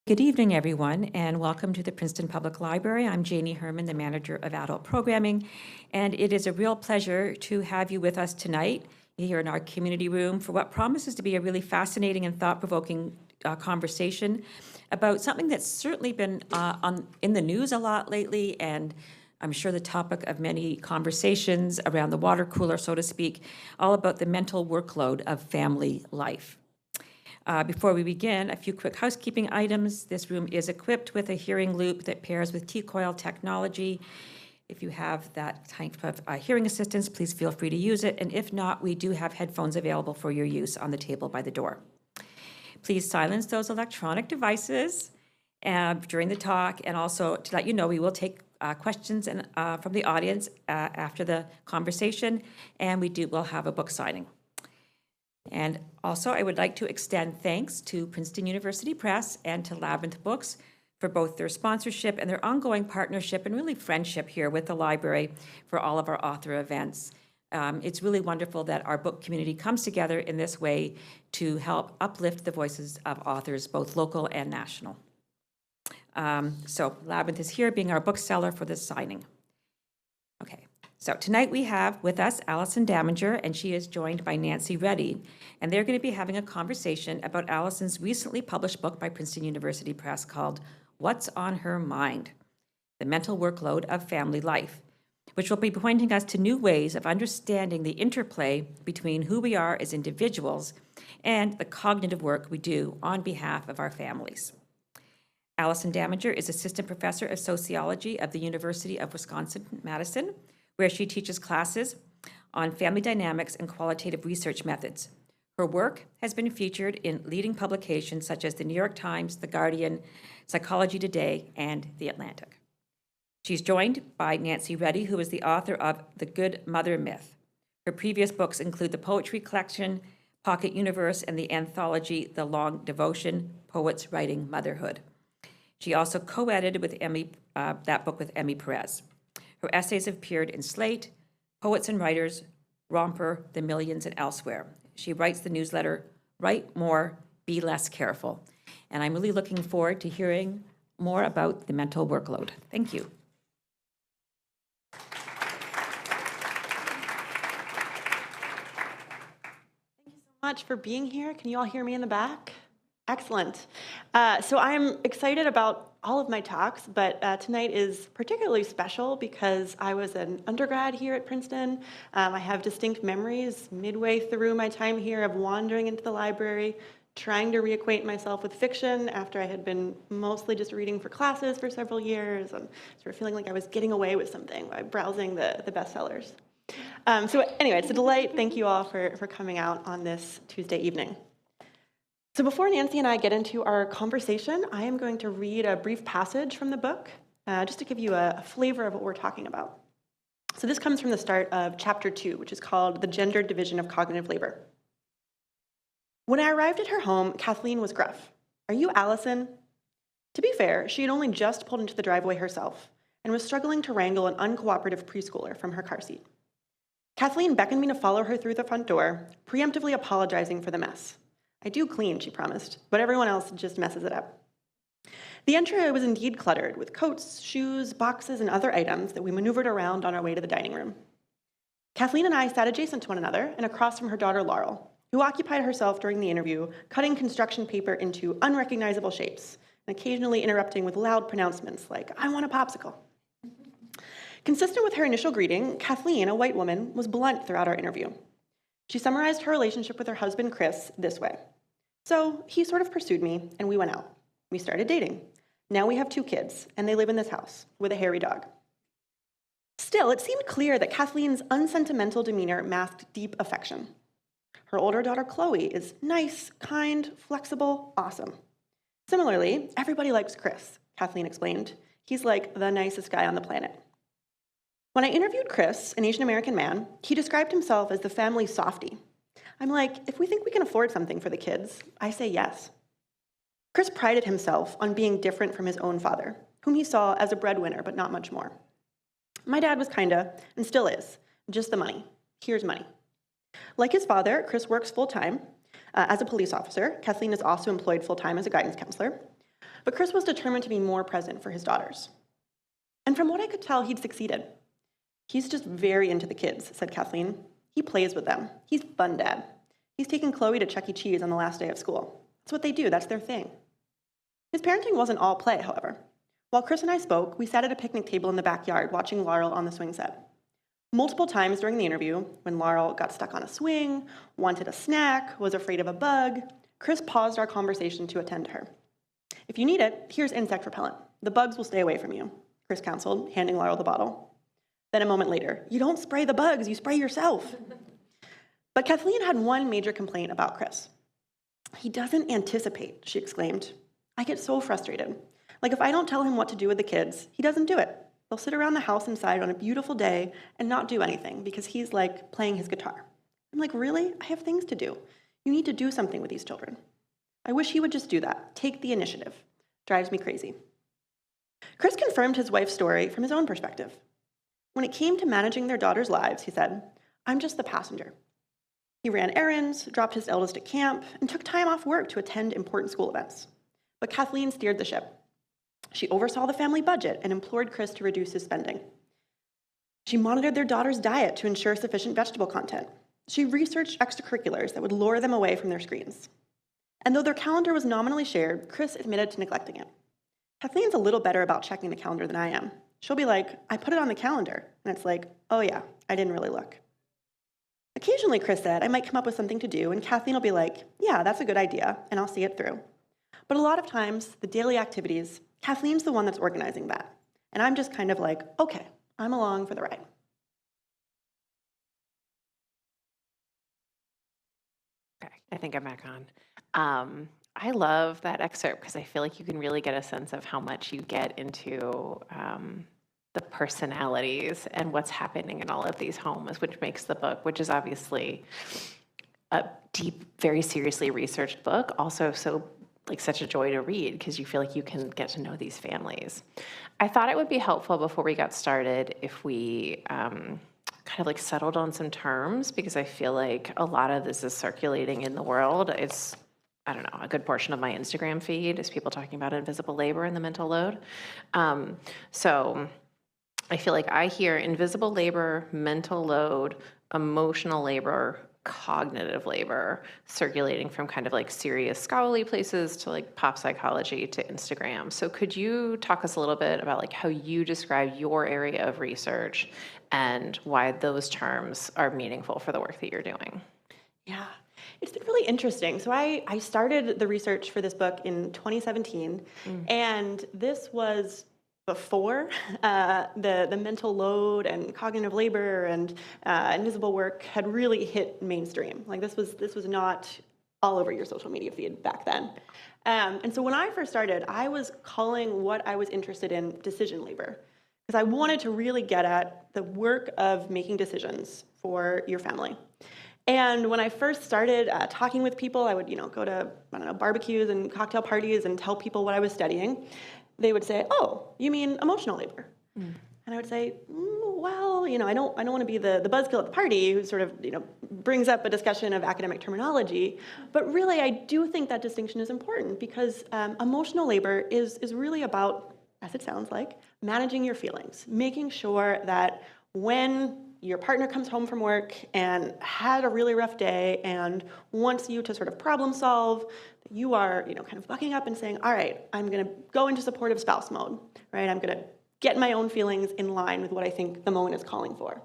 Good evening, everyone, and welcome to the Princeton Public Library. I'm Janie Herman, the manager of adult programming, and it is a real pleasure to have you with us tonight here in our community room for what promises to be a really fascinating and thought-provoking conversation about something that's certainly been in the news a lot lately, and I'm sure the topic of many conversations around the water cooler, so to speak, all about the mental workload of family life. Before we begin, a few quick housekeeping items. This room is equipped with a hearing loop that pairs with T-coil technology. If you have that type of hearing assistance, please feel free to use it. And if not, we do have headphones available for your use on the table by the door. Please silence those electronic devices during the talk. And also to let you know, we will take questions from the audience after the conversation. And we'll have a book signing. And also, I would like to extend thanks to Princeton University Press and to Labyrinth Books for both their sponsorship and their ongoing partnership and really friendship here with the library for all of our author events. It's really wonderful that our book community comes together in this way to help uplift the voices of authors, both local and national. So Labyrinth is here being our bookseller for this signing. Okay. So tonight we have with us Allison Daminger, and she is joined by Nancy Reddy, and they're going to be having a conversation about Allison's recently published book by Princeton University Press called What's on Her Mind? The Mental Workload of Family Life, which will be pointing us to new ways of understanding the interplay between who we are as individuals and the cognitive work we do on behalf of our families. Allison Daminger is Assistant Professor of Sociology of the University of Wisconsin-Madison, where she teaches classes on family dynamics and qualitative research methods. Her work has been featured in leading publications such as the New York Times, The Guardian, Psychology Today, and The Atlantic. She's joined by Nancy Reddy, who is the author of The Good Mother Myth. Her previous books include the poetry collection, Pocket Universe, and the anthology, The Long Devotion, Poets Writing Motherhood. She also co-edited with that book with Emmy Perez. Her essays have appeared in Slate, Poets and Writers, Romper, The Millions, and elsewhere. She writes the newsletter, Write More, Be Less Careful. And I'm really looking forward to hearing more about the mental workload. Thank you. Thank you so much for being here. Can you all hear me in the back? Excellent. So I'm excited about all of my talks, but tonight is particularly special because I was an undergrad here at Princeton. I have distinct memories midway through my time here of wandering into the library, trying to reacquaint myself with fiction after I had been mostly just reading for classes for several years and sort of feeling like I was getting away with something by browsing the bestsellers. So anyway, it's a delight. Thank you all for coming out on this Tuesday evening. So before Nancy and I get into our conversation, I am going to read a brief passage from the book, just to give you a flavor of what we're talking about. So this comes from the start of chapter 2, which is called The Gendered Division of Cognitive Labor. When I arrived at her home, Kathleen was gruff. Are you Allison? To be fair, she had only just pulled into the driveway herself and was struggling to wrangle an uncooperative preschooler from her car seat. Kathleen beckoned me to follow her through the front door, preemptively apologizing for the mess. I do clean, she promised, but everyone else just messes it up. The entry was indeed cluttered with coats, shoes, boxes, and other items that we maneuvered around on our way to the dining room. Kathleen and I sat adjacent to one another and across from her daughter Laurel, who occupied herself during the interview cutting construction paper into unrecognizable shapes and occasionally interrupting with loud pronouncements like, I want a popsicle. Consistent with her initial greeting, Kathleen, a white woman, was blunt throughout our interview. She summarized her relationship with her husband, Chris, this way. So he sort of pursued me, and we went out. We started dating. Now we have 2 kids, and they live in this house with a hairy dog. Still, it seemed clear that Kathleen's unsentimental demeanor masked deep affection. Her older daughter, Chloe, is nice, kind, flexible, awesome. Similarly, everybody likes Chris, Kathleen explained. He's like the nicest guy on the planet. When I interviewed Chris, an Asian American man, he described himself as the family softie. I'm like, if we think we can afford something for the kids, I say yes. Chris prided himself on being different from his own father, whom he saw as a breadwinner, but not much more. My dad was kinda, and still is, just the money. Here's money. Like his father, Chris works full-time as a police officer. Kathleen is also employed full-time as a guidance counselor. But Chris was determined to be more present for his daughters. And from what I could tell, he'd succeeded. He's just very into the kids, said Kathleen. He plays with them. He's fun dad. He's taken Chloe to Chuck E. Cheese on the last day of school. That's what they do. That's their thing. His parenting wasn't all play, however. While Chris and I spoke, we sat at a picnic table in the backyard watching Laurel on the swing set. Multiple times during the interview, when Laurel got stuck on a swing, wanted a snack, was afraid of a bug, Chris paused our conversation to attend to her. If you need it, here's insect repellent. The bugs will stay away from you, Chris counseled, handing Laurel the bottle. Then a moment later, you don't spray the bugs, you spray yourself. But Kathleen had one major complaint about Chris. He doesn't anticipate, she exclaimed. I get so frustrated. Like if I don't tell him what to do with the kids, he doesn't do it. They'll sit around the house inside on a beautiful day and not do anything because he's like playing his guitar. I'm like, really? I have things to do. You need to do something with these children. I wish he would just do that. Take the initiative. Drives me crazy. Chris confirmed his wife's story from his own perspective. When it came to managing their daughters' lives, he said, I'm just the passenger. He ran errands, dropped his eldest at camp, and took time off work to attend important school events. But Kathleen steered the ship. She oversaw the family budget and implored Chris to reduce his spending. She monitored their daughter's diet to ensure sufficient vegetable content. She researched extracurriculars that would lure them away from their screens. And though their calendar was nominally shared, Chris admitted to neglecting it. Kathleen's a little better about checking the calendar than I am. She'll be like, I put it on the calendar. And it's like, oh yeah, I didn't really look. Occasionally, Chris said, I might come up with something to do, and Kathleen will be like, yeah, that's a good idea, and I'll see it through. But a lot of times, the daily activities, Kathleen's the one that's organizing that. And I'm just kind of like, okay, I'm along for the ride. Okay, I think I'm back on. I love that excerpt because I feel like you can really get a sense of how much you get into the personalities and what's happening in all of these homes, which makes the book, which is obviously a deep, very seriously researched book, also so like such a joy to read because you feel like you can get to know these families. I thought it would be helpful before we got started if we kind of like settled on some terms because I feel like a lot of this is circulating in the world. It's, I don't know, a good portion of my Instagram feed is people talking about invisible labor and the mental load. So I feel like I hear invisible labor, mental load, emotional labor, cognitive labor circulating from kind of like serious scholarly places to like pop psychology to Instagram. So could you talk us a little bit about like how you describe your area of research and why those terms are meaningful for the work that you're doing? Yeah, it's been really interesting. So I started the research for this book in 2017, and this was before the mental load and cognitive labor and invisible work had really hit mainstream. Like this was not all over your social media feed back then. And so when I first started, I was calling what I was interested in decision labor, because I wanted to really get at the work of making decisions for your family. And when I first started talking with people, I would go to barbecues and cocktail parties and tell people what I was studying. They would say, "Oh, you mean emotional labor?" And I would say, "Well, I don't want to be the buzzkill at the party who sort of brings up a discussion of academic terminology, but really I do think that distinction is important because emotional labor is really about, as it sounds like, managing your feelings, making sure that when your partner comes home from work and had a really rough day and wants you to sort of problem solve, you are, kind of bucking up and saying, all right, I'm going to go into supportive spouse mode, right? I'm going to get my own feelings in line with what I think the moment is calling for.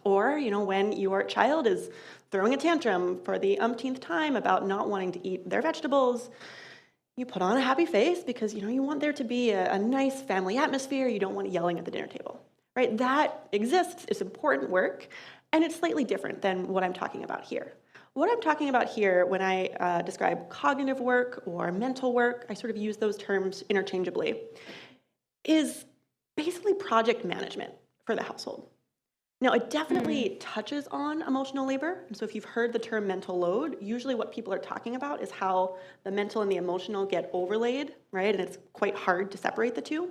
Or, when your child is throwing a tantrum for the umpteenth time about not wanting to eat their vegetables, you put on a happy face because, you want there to be a nice family atmosphere. You don't want yelling at the dinner table. Right, that exists, it's important work, and it's slightly different than what I'm talking about here. What I'm talking about here when I describe cognitive work or mental work, I sort of use those terms interchangeably, is basically project management for the household. Now, it definitely touches on emotional labor, and so if you've heard the term mental load, usually what people are talking about is how the mental and the emotional get overlaid, right, and it's quite hard to separate the two.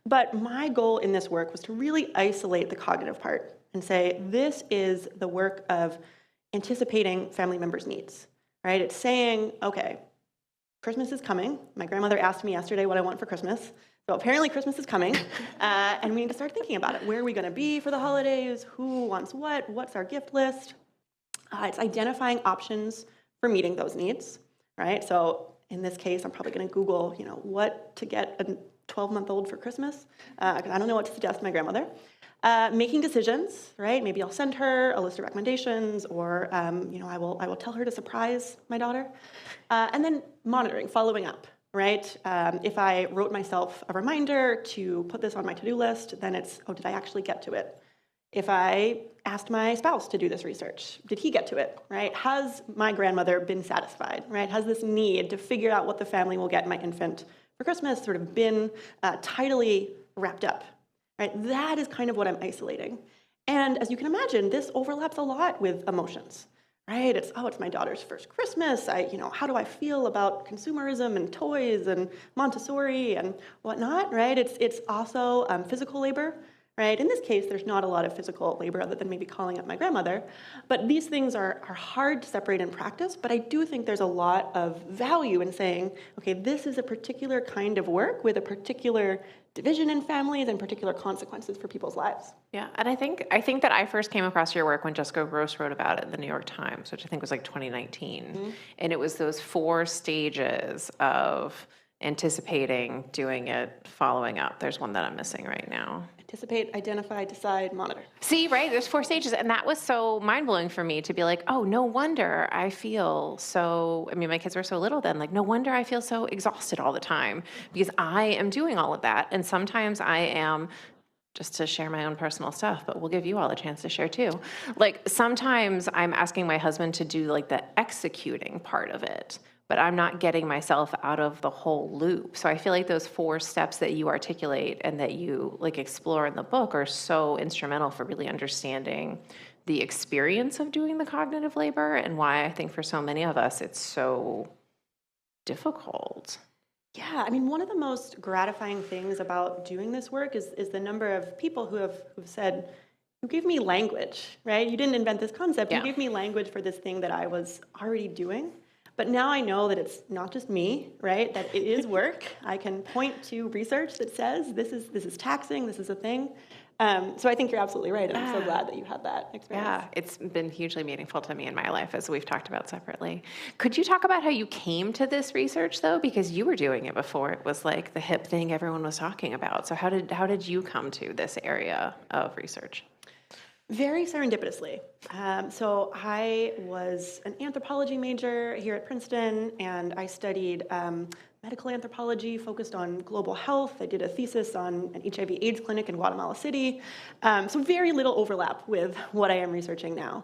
But my goal in this work was to really isolate the cognitive part and say, this is the work of anticipating family members' needs, right? It's saying, okay, Christmas is coming. My grandmother asked me yesterday what I want for Christmas. So apparently Christmas is coming, and we need to start thinking about it. Where are we going to be for the holidays? Who wants what? What's our gift list? It's identifying options for meeting those needs, right? So in this case, I'm probably going to Google, what to get a 12-month-old for Christmas, because I don't know what to suggest my grandmother. Making decisions, right? Maybe I'll send her a list of recommendations, or I will tell her to surprise my daughter, and then monitoring, following up. Right? If I wrote myself a reminder to put this on my to-do list, then it's, oh, did I actually get to it? If I asked my spouse to do this research, did he get to it, right? Has my grandmother been satisfied, right? Has this need to figure out what the family will get my infant for Christmas sort of been tidily wrapped up, right? That is kind of what I'm isolating. And as you can imagine, this overlaps a lot with emotions. Right? It's my daughter's first Christmas. How do I feel about consumerism and toys and Montessori and whatnot, right? It's also physical labor, right? In this case, there's not a lot of physical labor other than maybe calling up my grandmother. But these things are hard to separate in practice, but I do think there's a lot of value in saying, okay, this is a particular kind of work with a particular division in families and particular consequences for people's lives. Yeah, and I think that I first came across your work when Jessica Gross wrote about it in the New York Times, which I think was like 2019. Mm-hmm. And it was those 4 stages of anticipating, doing it, following up. There's one that I'm missing right now. Anticipate, identify, decide, monitor. See, right? There's 4 stages. And that was so mind-blowing for me to be like, oh, no wonder I feel so, my kids were so little then, like, no wonder I feel so exhausted all the time because I am doing all of that. And sometimes I am, just to share my own personal stuff, but we'll give you all a chance to share too. Like, sometimes I'm asking my husband to do like the executing part of it, but I'm not getting myself out of the whole loop. So I feel like those 4 steps that you articulate and that you like explore in the book are so instrumental for really understanding the experience of doing the cognitive labor and why I think for so many of us it's so difficult. Yeah, one of the most gratifying things about doing this work is the number of people who've said, you gave me language, right? You didn't invent this concept. Yeah. You gave me language for this thing that I was already doing. But now I know that it's not just me, right? That it is work. I can point to research that says this is taxing, this is a thing. So I think you're absolutely right, and I'm so glad that you had that experience. Yeah, it's been hugely meaningful to me in my life, as we've talked about separately. Could you talk about how you came to this research, though? Because you were doing it before it was like the hip thing everyone was talking about. So how did you come to this area of research? Very serendipitously. So I was an anthropology major here at Princeton, and I studied medical anthropology focused on global health. I did a thesis on an HIV/AIDS clinic in Guatemala City. So very little overlap with what I am researching now.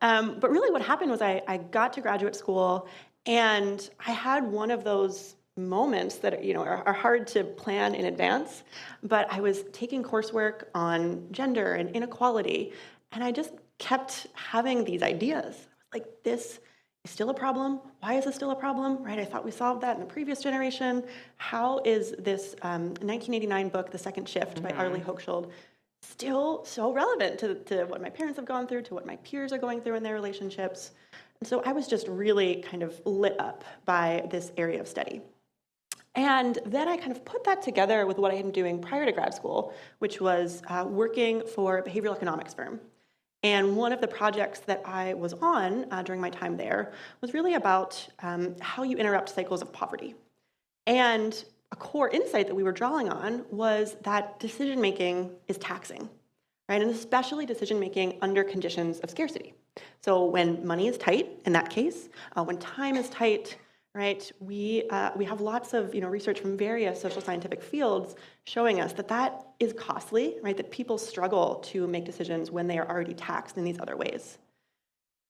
But really what happened was I got to graduate school, and I had one of those moments that are hard to plan in advance, but I was taking coursework on gender and inequality, and I just kept having these ideas. Like, this is still a problem. Why is this still a problem? Right? I thought we solved that in the previous generation. How is this 1989 book, The Second Shift by Arlie Hochschild, still so relevant to what my parents have gone through, to what my peers are going through in their relationships? And so I was just really kind of lit up by this area of study. And then I kind of put that together with what I had been doing prior to grad school, which was working for a behavioral economics firm. And one of the projects that I was on during my time there was really about how you interrupt cycles of poverty. And a core insight that we were drawing on was that decision-making is taxing, right? And especially decision-making under conditions of scarcity. So when money is tight, in that case, when time is tight, right? We have lots of research from various social scientific fields showing us that is costly, right? That people struggle to make decisions when they are already taxed in these other ways.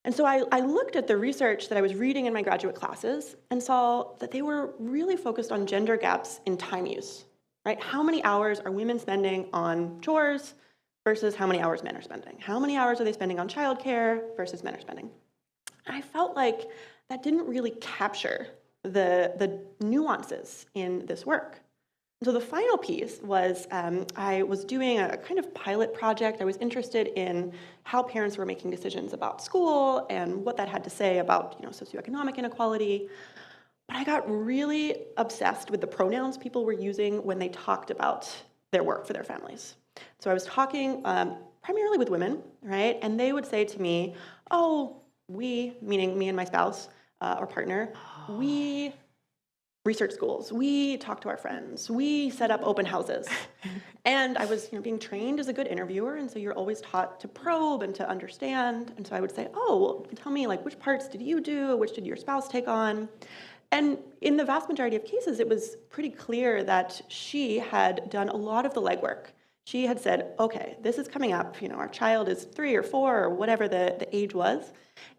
And so I looked at the research that I was reading in my graduate classes and saw that they were really focused on gender gaps in time use, right? How many hours are women spending on chores versus how many hours men are spending? How many hours are they spending on childcare versus men are spending? And I felt like that didn't really capture the nuances in this work. And so the final piece was I was doing a kind of pilot project. I was interested in how parents were making decisions about school and what that had to say about socioeconomic inequality. But I got really obsessed with the pronouns people were using when they talked about their work for their families. So I was talking primarily with women, right? And they would say to me, oh, we, meaning me and my spouse or partner, we research schools, we talk to our friends, we set up open houses. And I was being trained as a good interviewer, and so you're always taught to probe and to understand. And so I would say, oh, well, tell me, like, which parts did you do? Which did your spouse take on? And in the vast majority of cases, it was pretty clear that she had done a lot of the legwork. She had said, okay, this is coming up, our child is 3 or 4 or whatever the age was,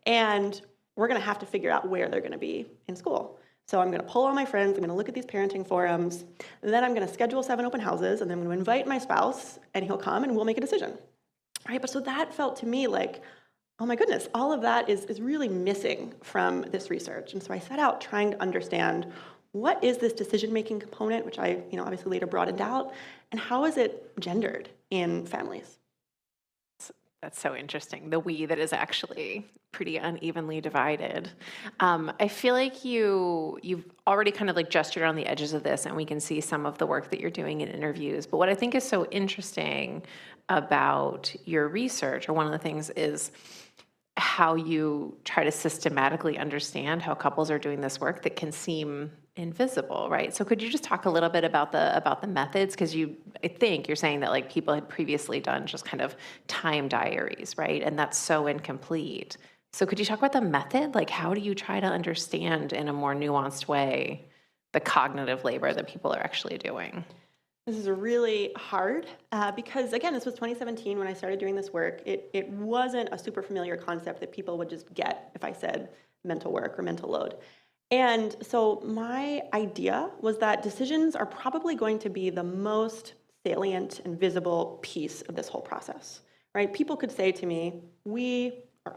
and we're gonna have to figure out where they're gonna be in school. So I'm gonna pull all my friends, I'm gonna look at these parenting forums, and then I'm gonna schedule 7 open houses, and then I'm gonna invite my spouse, and he'll come and we'll make a decision. Right? But so that felt to me like, oh my goodness, all of that is really missing from this research. And so I set out trying to understand, what is this decision-making component, which I obviously later broadened out, and how is it gendered in families? That's so interesting. The we that is actually pretty unevenly divided. I feel like you've already kind of like gestured on the edges of this, and we can see some of the work that you're doing in interviews. But what I think is so interesting about your research, or one of the things, is how you try to systematically understand how couples are doing this work that can seem invisible, right? So could you just talk a little bit about the methods? Because I think you're saying that like people had previously done just kind of time diaries, right? And that's so incomplete. So could you talk about the method? Like, how do you try to understand in a more nuanced way the cognitive labor that people are actually doing? This is really hard because, again, this was 2017 when I started doing this work. It wasn't a super familiar concept that people would just get if I said mental work or mental load. And so my idea was that decisions are probably going to be the most salient and visible piece of this whole process, right? People could say to me,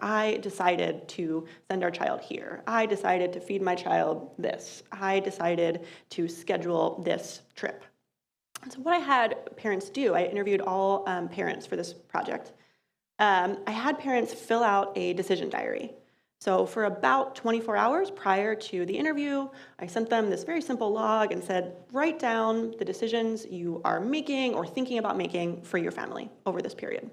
I decided to send our child here. I decided to feed my child this. I decided to schedule this trip. So what I had parents do, I interviewed all parents for this project. I had parents fill out a decision diary. So for about 24 hours prior to the interview, I sent them this very simple log and said, write down the decisions you are making or thinking about making for your family over this period.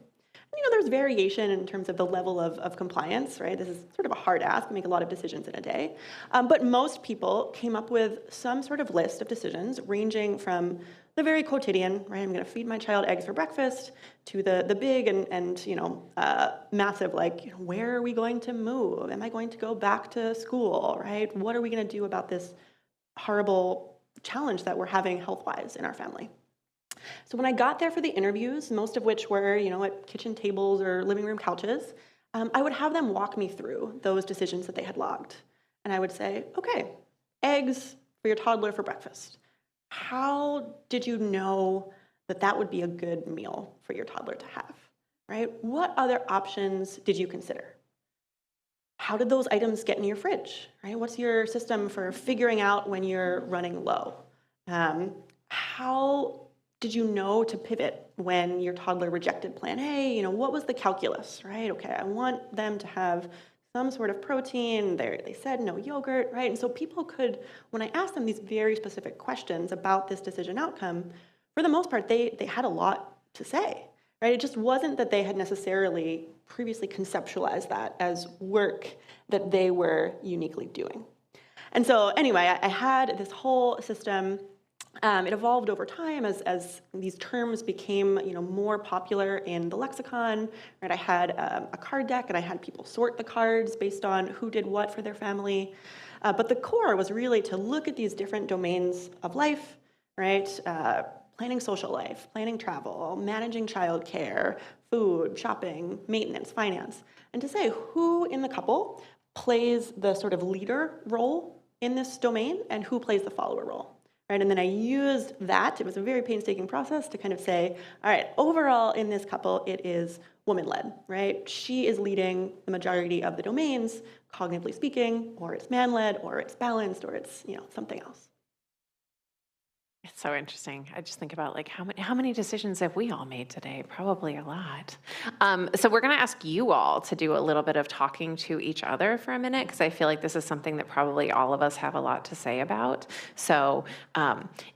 There's variation in terms of the level of compliance, right? This is sort of a hard ask to make a lot of decisions in a day. But most people came up with some sort of list of decisions ranging from the very quotidian, right? I'm going to feed my child eggs for breakfast, to the big and massive, like, where are we going to move? Am I going to go back to school, right? What are we going to do about this horrible challenge that we're having health-wise in our family? So when I got there for the interviews, most of which were, at kitchen tables or living room couches, I would have them walk me through those decisions that they had logged. And I would say, okay, eggs for your toddler for breakfast. How did you know that that would be a good meal for your toddler to have, right? What other options did you consider? How did those items get in your fridge, right? What's your system for figuring out when you're running low? How did you know to pivot when your toddler rejected plan A? What was the calculus, right? Okay, I want them to have some sort of protein. They said no yogurt, right? And so people could, when I asked them these very specific questions about this decision outcome, for the most part, they had a lot to say, right? It just wasn't that they had necessarily previously conceptualized that as work that they were uniquely doing. And so anyway, I had this whole system. It evolved over time as these terms became, more popular in the lexicon. Right? I had a card deck, and I had people sort the cards based on who did what for their family. But the core was really to look at these different domains of life, right? Planning social life, planning travel, managing childcare, food, shopping, maintenance, finance, and to say who in the couple plays the sort of leader role in this domain and who plays the follower role. Right, and then I used that, it was a very painstaking process, to kind of say, all right, overall in this couple, it is woman-led, right? She is leading the majority of the domains, cognitively speaking, or it's man-led, or it's balanced, or it's, something else. It's so interesting. I just think about like how many decisions have we all made today? Probably a lot. So we're going to ask you all to do a little bit of talking to each other for a minute, because I feel like this is something that probably all of us have a lot to say about. So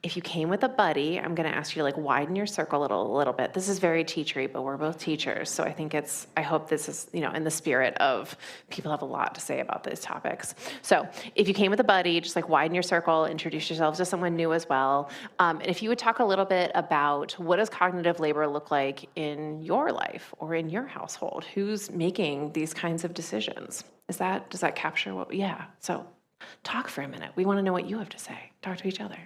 if you came with a buddy, I'm going to ask you to like widen your circle a little bit. This is very teachery, but we're both teachers, so I hope this is in the spirit of people have a lot to say about these topics. So if you came with a buddy, just like widen your circle, introduce yourselves to someone new as well. And if you would talk a little bit about what does cognitive labor look like in your life or in your household? Who's making these kinds of decisions? Does that capture what? Yeah. So talk for a minute. We want to know what you have to say. Talk to each other.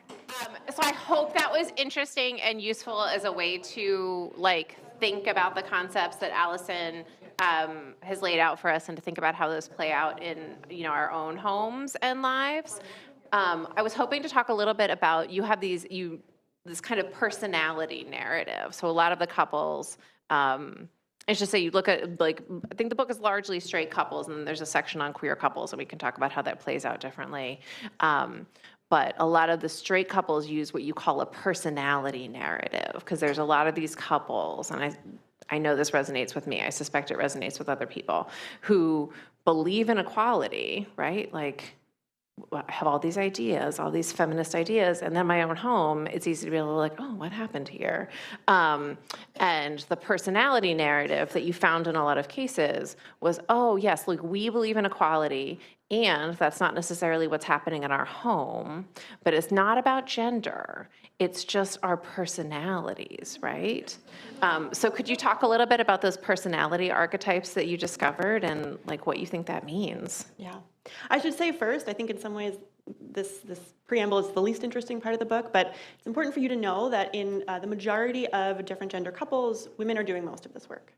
So I hope that was interesting and useful as a way to like think about the concepts that Allison has laid out for us, and to think about how those play out in our own homes and lives. I was hoping to talk a little bit about, you have this kind of personality narrative. So a lot of the couples, it's just say you look at, like, I think the book is largely straight couples, and then there's a section on queer couples, and we can talk about how that plays out differently. But a lot of the straight couples use what you call a personality narrative, because there's a lot of these couples, and I know this resonates with me, I suspect it resonates with other people, who believe in equality, right? Like, I have all these ideas, all these feminist ideas, and then my own home, it's easy to be able to like, oh, what happened here? And the personality narrative that you found in a lot of cases was, oh, yes, like we believe in equality, and that's not necessarily what's happening in our home, but it's not about gender. It's just our personalities, right? So could you talk a little bit about those personality archetypes that you discovered and like what you think that means? Yeah. I should say first, I think in some ways this preamble is the least interesting part of the book, but it's important for you to know that in the majority of different gender couples, women are doing most of this work.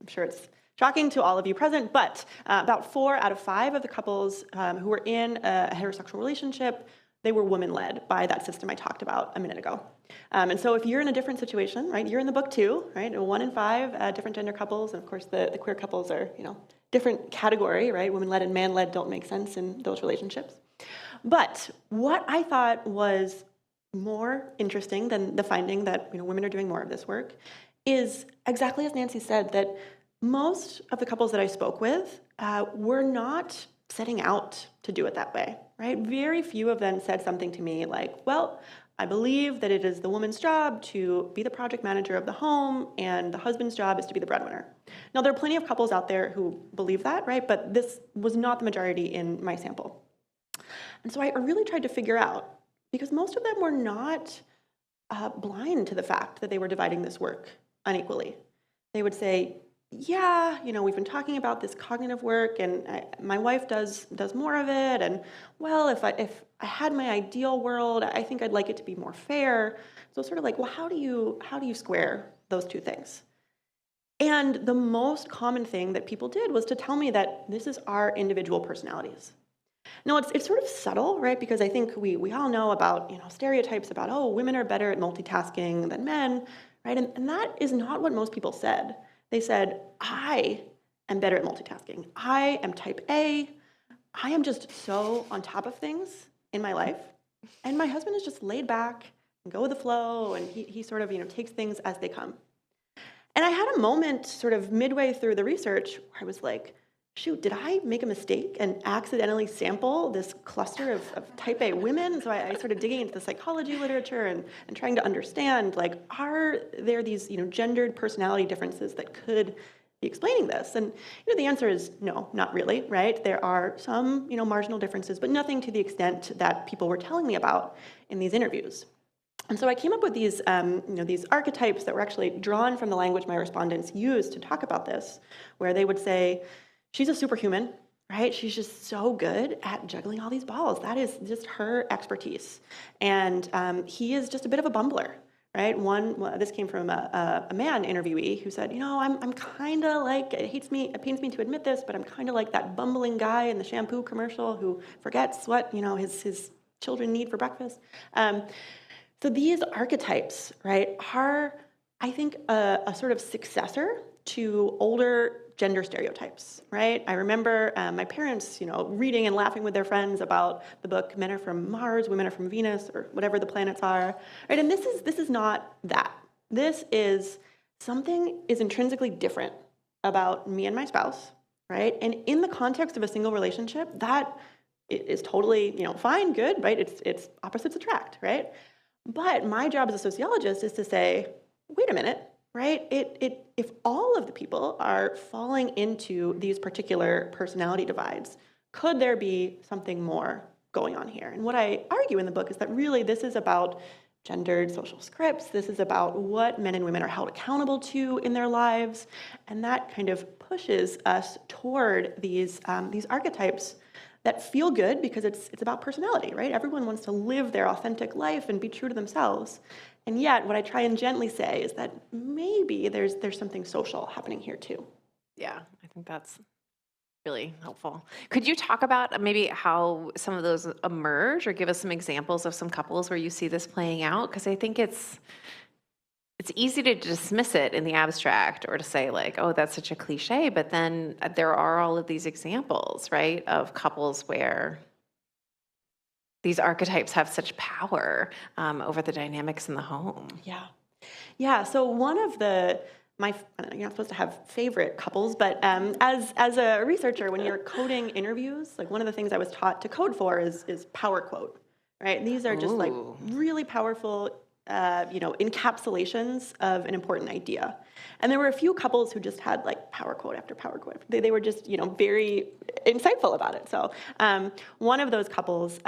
I'm sure it's shocking to all of you present, but about 4 out of 5 of the couples who were in a heterosexual relationship, they were woman-led by that system I talked about a minute ago. And so if you're in a different situation, right, you're in the book too, right, 1 in 5 different gender couples, and of course the queer couples are, different category, right, women-led and man-led don't make sense in those relationships. But what I thought was more interesting than the finding that women are doing more of this work is exactly as Nancy said, that most of the couples that I spoke with were not setting out to do it that way, right? Very few of them said something to me like, well, I believe that it is the woman's job to be the project manager of the home and the husband's job is to be the breadwinner. Now, there are plenty of couples out there who believe that, right? But this was not the majority in my sample. And so I really tried to figure out, because most of them were not blind to the fact that they were dividing this work unequally. They would say, yeah, we've been talking about this cognitive work, and my wife does more of it, and well, if I had my ideal world, I think I'd like it to be more fair. So it's sort of like, well, how do you square those two things? And the most common thing that people did was to tell me that this is our individual personalities. Now, it's sort of subtle, right? Because I think we all know about stereotypes about, oh, women are better at multitasking than men, right? And that is not what most people said. They said, I am better at multitasking. I am type A. I am just so on top of things in my life. And my husband is just laid back and go with the flow, and he sort of takes things as they come. And I had a moment sort of midway through the research where I was like, shoot, did I make a mistake and accidentally sample this cluster of type A women? So I started digging into the psychology literature and trying to understand, like, are there these gendered personality differences that could be explaining this? And the answer is no, not really, right? There are some marginal differences, but nothing to the extent that people were telling me about in these interviews. And so I came up with these, these archetypes that were actually drawn from the language my respondents used to talk about this, where they would say, she's a superhuman, right? She's just so good at juggling all these balls. That is just her expertise. And he is just a bit of a bumbler, right? This came from a man interviewee who said, I'm kind of like, it pains me to admit this, but I'm kind of like that bumbling guy in the shampoo commercial who forgets what, his children need for breakfast. So these archetypes, right, are, I think, a sort of successor to older gender stereotypes, right? I remember my parents, reading and laughing with their friends about the book Men Are From Mars, Women Are From Venus, or whatever the planets are, right? And this is not that. This is something is intrinsically different about me and my spouse, right? And in the context of a single relationship, that is totally, fine, good, right? It's opposites attract, right? But my job as a sociologist is to say, wait a minute, right? If all of the people are falling into these particular personality divides, could there be something more going on here? And what I argue in the book is that really this is about gendered social scripts. This is about what men and women are held accountable to in their lives, and that kind of pushes us toward these archetypes that feel good because it's about personality, right? Everyone wants to live their authentic life and be true to themselves. And yet, what I try and gently say is that maybe there's something social happening here too. Yeah, I think that's really helpful. Could you talk about maybe how some of those emerge, or give us some examples of some couples where you see this playing out? Because I think it's easy to dismiss it in the abstract, or to say like, oh, that's such a cliche, but then there are all of these examples, right, of couples where these archetypes have such power over the dynamics in the home. Yeah. So one of you're not supposed to have favorite couples, but as a researcher, when you're coding interviews, like one of the things I was taught to code for is power quote, right? These are just like really powerful, encapsulations of an important idea. And there were a few couples who just had like power quote after power quote. They were just, very insightful about it. So one of those couples,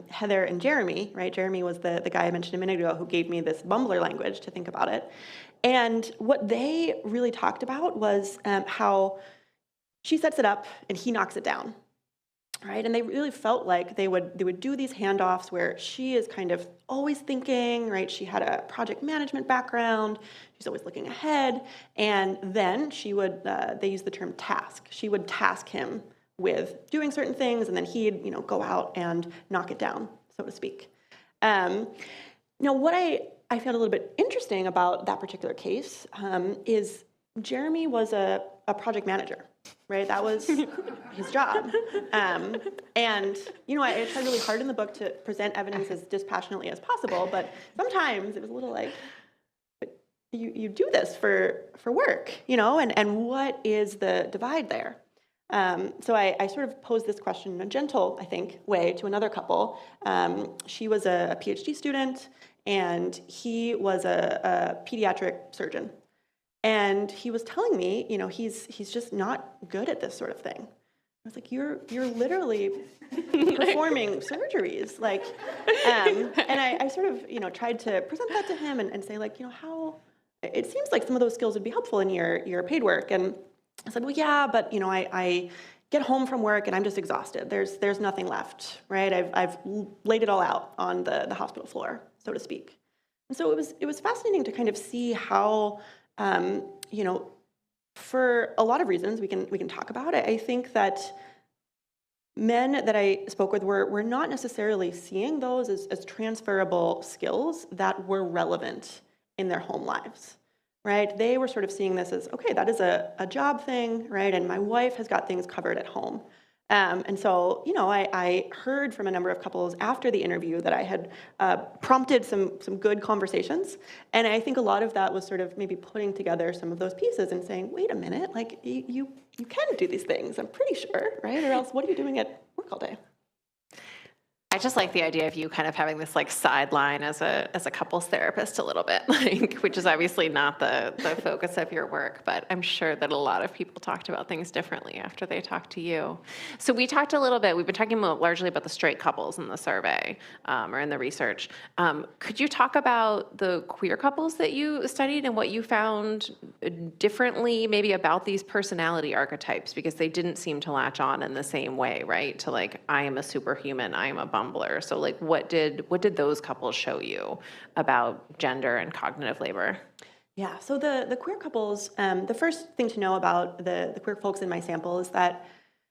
Heather and Jeremy, right? Jeremy was the guy I mentioned a minute ago who gave me this bumbler language to think about it. And what they really talked about was how she sets it up and he knocks it down. Right, and they really felt like they would do these handoffs where she is kind of always thinking, right? She had a project management background. She's always looking ahead, and then she would. They use the term task. She would task him with doing certain things, and then he'd go out and knock it down, so to speak. Now, what I found a little bit interesting about that particular case is Jeremy was a project manager. Right, that was his job, and I tried really hard in the book to present evidence as dispassionately as possible. But sometimes it was a little like, but you do this for work, and what is the divide there? So I sort of posed this question in a gentle, I think, way to another couple. She was a PhD student, and he was a pediatric surgeon. And he was telling me, he's just not good at this sort of thing. I was like, you're literally performing surgeries, like, and I sort of, tried to present that to him and say, like, how it seems like some of those skills would be helpful in your paid work. And I said, well, yeah, but I get home from work and I'm just exhausted. There's nothing left, right? I've laid it all out on the hospital floor, so to speak. And so it was fascinating to kind of see how. For a lot of reasons we can talk about it. I think that men that I spoke with were not necessarily seeing those as transferable skills that were relevant in their home lives, right? They were sort of seeing this as, okay, that is a job thing, right? And my wife has got things covered at home. And so, I heard from a number of couples after the interview that I had prompted some good conversations. And I think a lot of that was sort of maybe putting together some of those pieces and saying, wait a minute, like you can do these things, I'm pretty sure, right? Or else what are you doing at work all day? I just like the idea of you kind of having this like sideline as a couples therapist a little bit, like, which is obviously not the focus of your work, but I'm sure that a lot of people talked about things differently after they talked to you. So we talked a little bit, we've been talking largely about the straight couples in the survey or in the research. Could you talk about the queer couples that you studied and what you found differently maybe about these personality archetypes? Because they didn't seem to latch on in the same way, right? To like, I am a superhuman, I am a bum. So like what did those couples show you about gender and cognitive labor? Yeah, so the queer couples, the first thing to know about the queer folks in my sample is that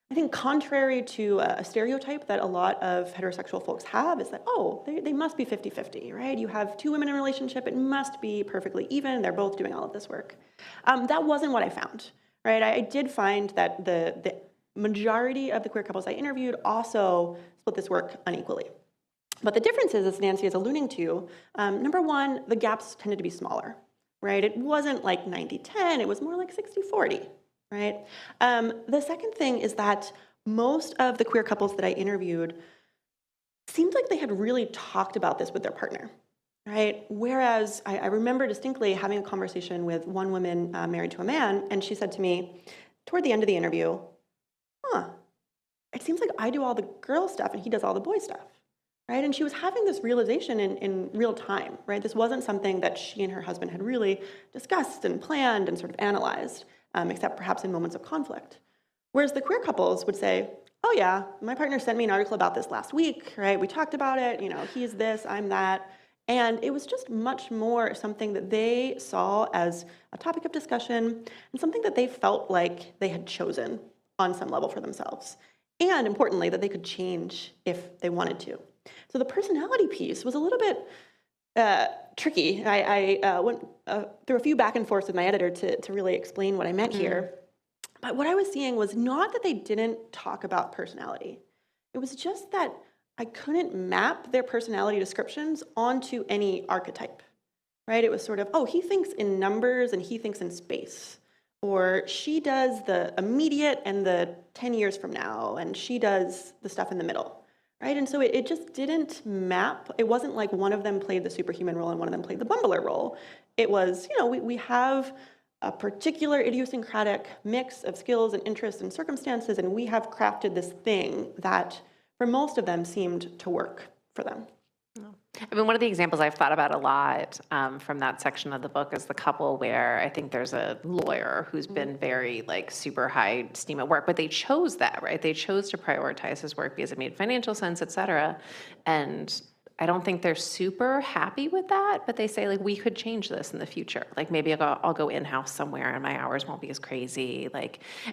I think contrary to a stereotype that a lot of heterosexual folks have is that, oh, they must be 50-50, right? You have two women in a relationship, it must be perfectly even, they're both doing all of this work. That wasn't what I found. right? I did find that the majority of the queer couples I interviewed also split this work unequally. But the difference is, as Nancy is alluding to, number one, the gaps tended to be smaller, right? It wasn't like 90-10, it was more like 60-40, right? The second thing is that most of the queer couples that I interviewed seemed like they had really talked about this with their partner, right? Whereas I remember distinctly having a conversation with one woman married to a man, and she said to me toward the end of the interview, it seems like I do all the girl stuff and he does all the boy stuff. Right? And she was having this realization in real time, right? This wasn't something that she and her husband had really discussed and planned and sort of analyzed, except perhaps in moments of conflict. Whereas the queer couples would say, oh yeah, my partner sent me an article about this last week, right? We talked about it, he's this, I'm that. And it was just much more something that they saw as a topic of discussion and something that they felt like they had chosen on some level for themselves. And importantly, that they could change if they wanted to. So the personality piece was a little bit tricky. I went through a few back and forths with my editor to really explain what I meant here. But what I was seeing was not that they didn't talk about personality. It was just that I couldn't map their personality descriptions onto any archetype, right? It was sort of, oh, he thinks in numbers and he thinks in space. Or she does the immediate and the 10 years from now, and she does the stuff in the middle. Right? And so it just didn't map. It wasn't like one of them played the superhuman role and one of them played the bumbler role. It was, we have a particular idiosyncratic mix of skills and interests and circumstances, and we have crafted this thing that for most of them seemed to work for them. I mean, one of the examples I've thought about a lot from that section of the book is the couple where I think there's a lawyer who's been very super high steam at work, but they chose that, right? They chose to prioritize his work because it made financial sense, et cetera. And I don't think they're super happy with that, but they say we could change this in the future. Maybe I'll go in-house somewhere and my hours won't be as crazy.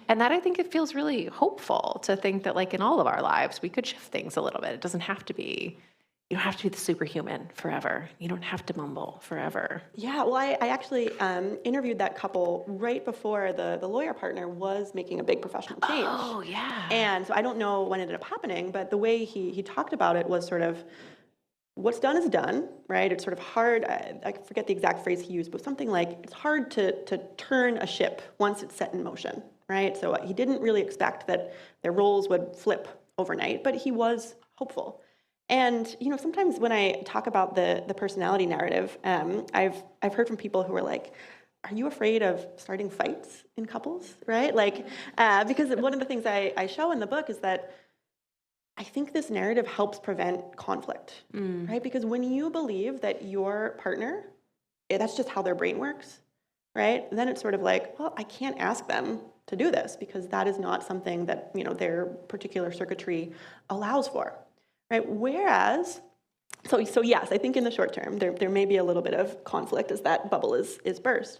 And that I think it feels really hopeful to think that in all of our lives, we could shift things a little bit. It doesn't have to be, you don't have to be the superhuman forever. You don't have to mumble forever. Yeah, well, I actually interviewed that couple right before the lawyer partner was making a big professional change. Oh, yeah. And so I don't know when it ended up happening, but the way he talked about it was sort of, what's done is done, right? It's sort of hard, I forget the exact phrase he used, but something like, it's hard to turn a ship once it's set in motion, right? So he didn't really expect that their roles would flip overnight, but he was hopeful. And sometimes when I talk about the personality narrative, I've heard from people who are like, "Are you afraid of starting fights in couples?" Right? Because one of the things I show in the book is that I think this narrative helps prevent conflict, right? Because when you believe that your partner, that's just how their brain works, right? Then it's sort of like, well, I can't ask them to do this because that is not something that their particular circuitry allows for. Right? Whereas, so yes, I think in the short term, there may be a little bit of conflict as that bubble is burst.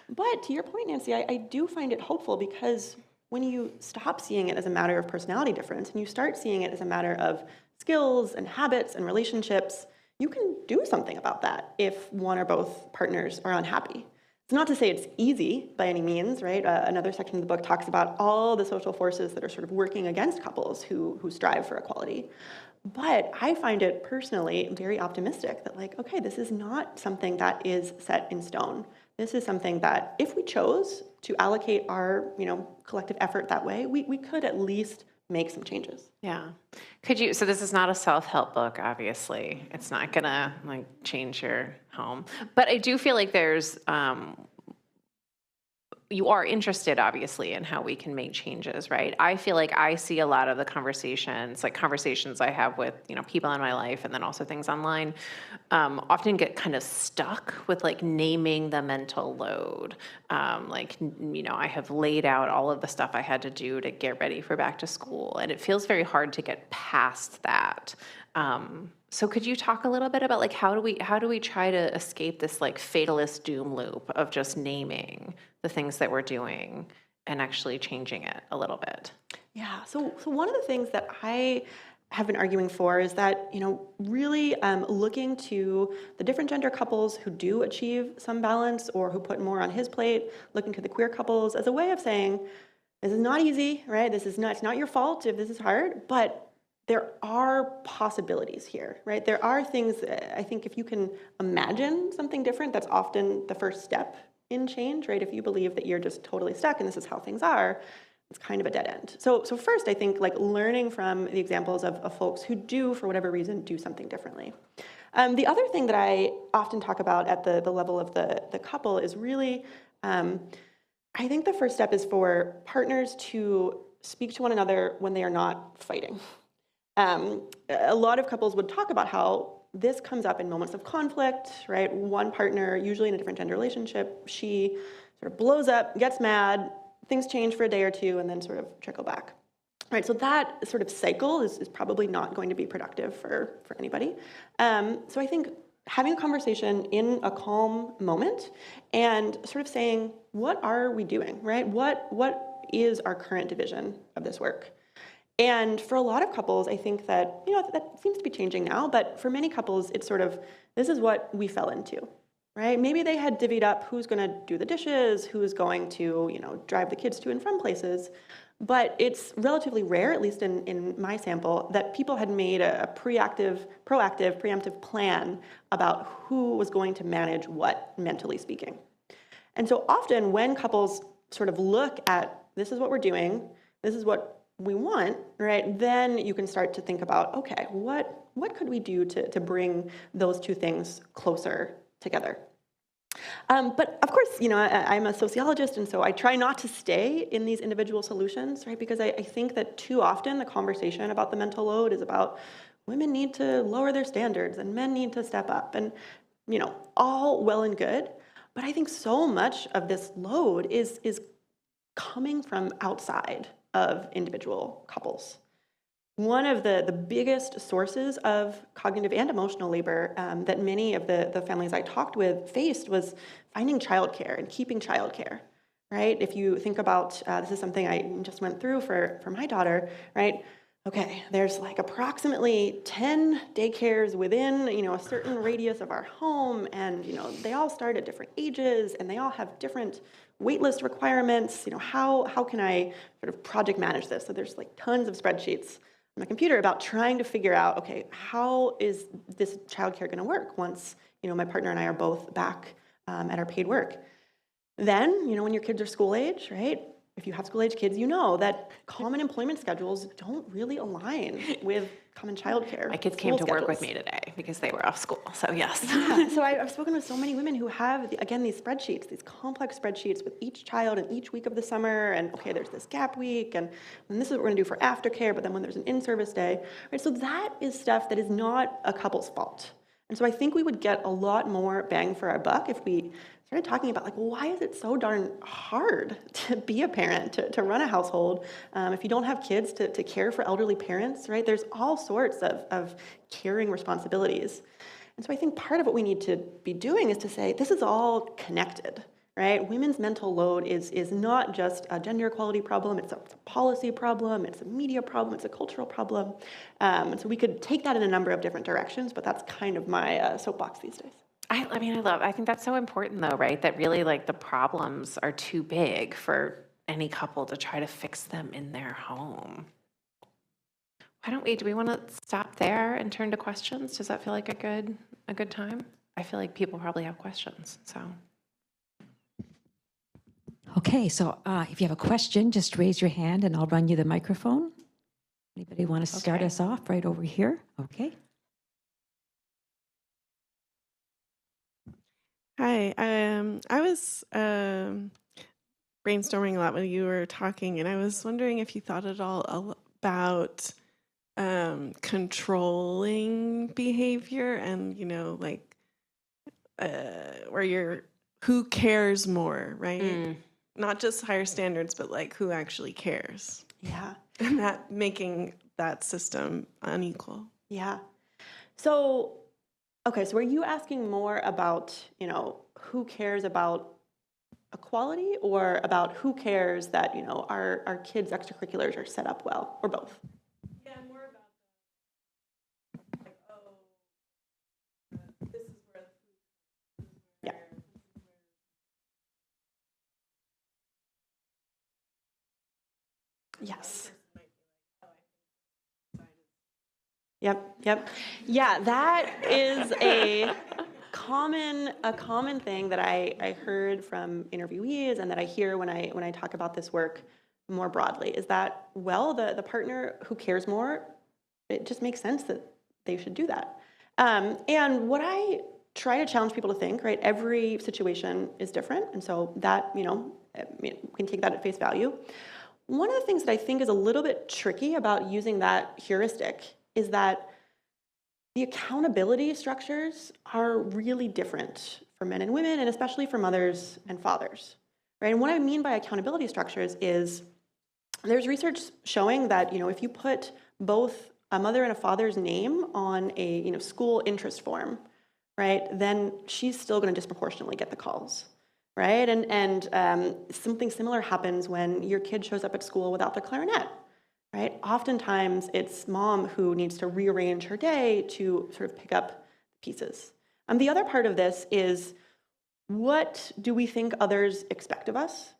But to your point, Nancy, I do find it hopeful because when you stop seeing it as a matter of personality difference and you start seeing it as a matter of skills and habits and relationships, you can do something about that if one or both partners are unhappy. It's not to say it's easy by any means, right? Another section of the book talks about all the social forces that are sort of working against couples who strive for equality. But I find it personally very optimistic that okay, this is not something that is set in stone. This is something that if we chose to allocate our, collective effort that way, we could at least make some changes. Yeah. So this is not a self-help book, obviously. It's not gonna change your home. But I do feel like there's, you are interested, obviously, in how we can make changes, right? I feel like I see a lot of the conversations I have with, people in my life and then also things online, often get kind of stuck with naming the mental load. I have laid out all of the stuff I had to do to get ready for back to school, and it feels very hard to get past that. So could you talk a little bit about how do we try to escape this fatalist doom loop of just naming the things that we're doing and actually changing it a little bit? Yeah. So one of the things that I have been arguing for is that, really looking to the different gender couples who do achieve some balance or who put more on his plate, looking to the queer couples as a way of saying, this is not easy, right? It's not your fault if this is hard, but there are possibilities here, right? There are things, I think if you can imagine something different, that's often the first step in change, right? If you believe that you're just totally stuck and this is how things are, it's kind of a dead end. So first, I think like learning from the examples of folks who do, for whatever reason, do something differently. The other thing that I often talk about at the level of the couple is really, I think the first step is for partners to speak to one another when they are not fighting. A lot of couples would talk about how this comes up in moments of conflict, right? One partner, usually in a different gender relationship, she sort of blows up, gets mad, things change for a day or two, and then sort of trickle back. Right, so that sort of cycle is probably not going to be productive for anybody. So I think having a conversation in a calm moment and sort of saying, what are we doing, right? What is our current division of this work? And for a lot of couples, I think that, that seems to be changing now, but for many couples, it's sort of, this is what we fell into, right? Maybe they had divvied up who's going to do the dishes, who's going to, drive the kids to and from places. But it's relatively rare, at least in my sample, that people had made a proactive, preemptive plan about who was going to manage what, mentally speaking. And so often when couples sort of look at, this is what we're doing, this is what we want, right? Then you can start to think about, okay, what could we do to bring those two things closer together? But of course, I'm a sociologist, and so I try not to stay in these individual solutions, right? Because I think that too often the conversation about the mental load is about women need to lower their standards and men need to step up, and all well and good. But I think so much of this load is coming from outside of individual couples. One of the biggest sources of cognitive and emotional labor that many of the families I talked with faced was finding childcare and keeping childcare, right? If you think about, this is something I just went through for my daughter, right? Okay, there's like approximately 10 daycares within, a certain radius of our home, and, they all start at different ages, and they all have different waitlist requirements. How can I sort of project manage this? So there's like tons of spreadsheets on my computer about trying to figure out, okay, how is this childcare going to work once, my partner and I are both back at our paid work. Then, when your kids are school age, right? If you have school age kids, you know that common employment schedules don't really align with common childcare. My kids came to work with me today because they were off school, so yes. Yeah, so I've spoken with so many women who have, again, these spreadsheets, these complex spreadsheets with each child and each week of the summer, and okay, there's this gap week, and this is what we're gonna do for aftercare, but then when there's an in-service day, right? So that is stuff that is not a couple's fault. And so I think we would get a lot more bang for our buck if we started talking about, like, why is it so darn hard to be a parent, to run a household? If you don't have kids, to care for elderly parents, right? There's all sorts of caring responsibilities. And so I think part of what we need to be doing is to say, this is all connected, right? Women's mental load is not just a gender equality problem, it's a policy problem, it's a media problem, it's a cultural problem. And so we could take that in a number of different directions, but that's kind of my soapbox these days. I think that's so important though, right? That really like the problems are too big for any couple to try to fix them in their home. Do we want to stop there and turn to questions? Does that feel like a good time? I feel like people probably have questions, so. Okay, so if you have a question, just raise your hand and I'll run you the microphone. Anybody want to start us off right over here? Okay. Hi, I was brainstorming a lot when you were talking, and I was wondering if you thought at all about controlling behavior and, where who cares more, right? Not just higher standards, but like who actually cares. Yeah. And that making that system unequal. Yeah. So, okay, so are you asking more about, who cares about equality or about who cares that, our kids' extracurriculars are set up well, or both? Yeah, more about Yes. Yep. Yeah, that is a common thing that I heard from interviewees and that I hear when I talk about this work more broadly is that, well, the partner who cares more, it just makes sense that they should do that. And what I try to challenge people to think, right, every situation is different. And so that, we can take that at face value. One of the things that I think is a little bit tricky about using that heuristic is that the accountability structures are really different for men and women, and especially for mothers and fathers, right? And what I mean by accountability structures is there's research showing that, if you put both a mother and a father's name on a, school interest form, right, then she's still going to disproportionately get the calls, right? And something similar happens when your kid shows up at school without their clarinet, right? Oftentimes it's mom who needs to rearrange her day to sort of pick up pieces. The other part of this is, what do we think others expect of us,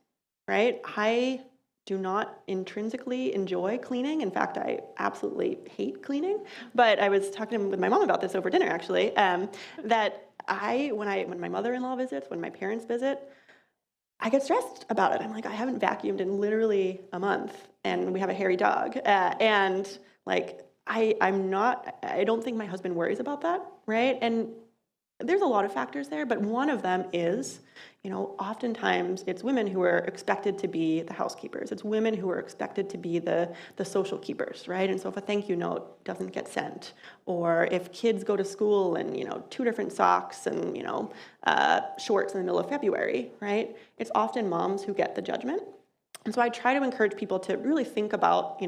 right? I do not intrinsically enjoy cleaning. In fact, I absolutely hate cleaning. But I was talking with my mom about this over dinner, actually, that when my mother-in-law visits, when my parents visit, I get stressed about it. I'm like, I haven't vacuumed in literally a month, and we have a hairy dog. And like, I don't think my husband worries about that, right? And there's a lot of factors there, but one of them is, oftentimes it's women who are expected to be the housekeepers. It's women who are expected to be the social keepers, right? And so if a thank you note doesn't get sent, or if kids go to school in, 2 different socks and, shorts in the middle of February, right? It's often moms who get the judgment. And so I try to encourage people to really think about,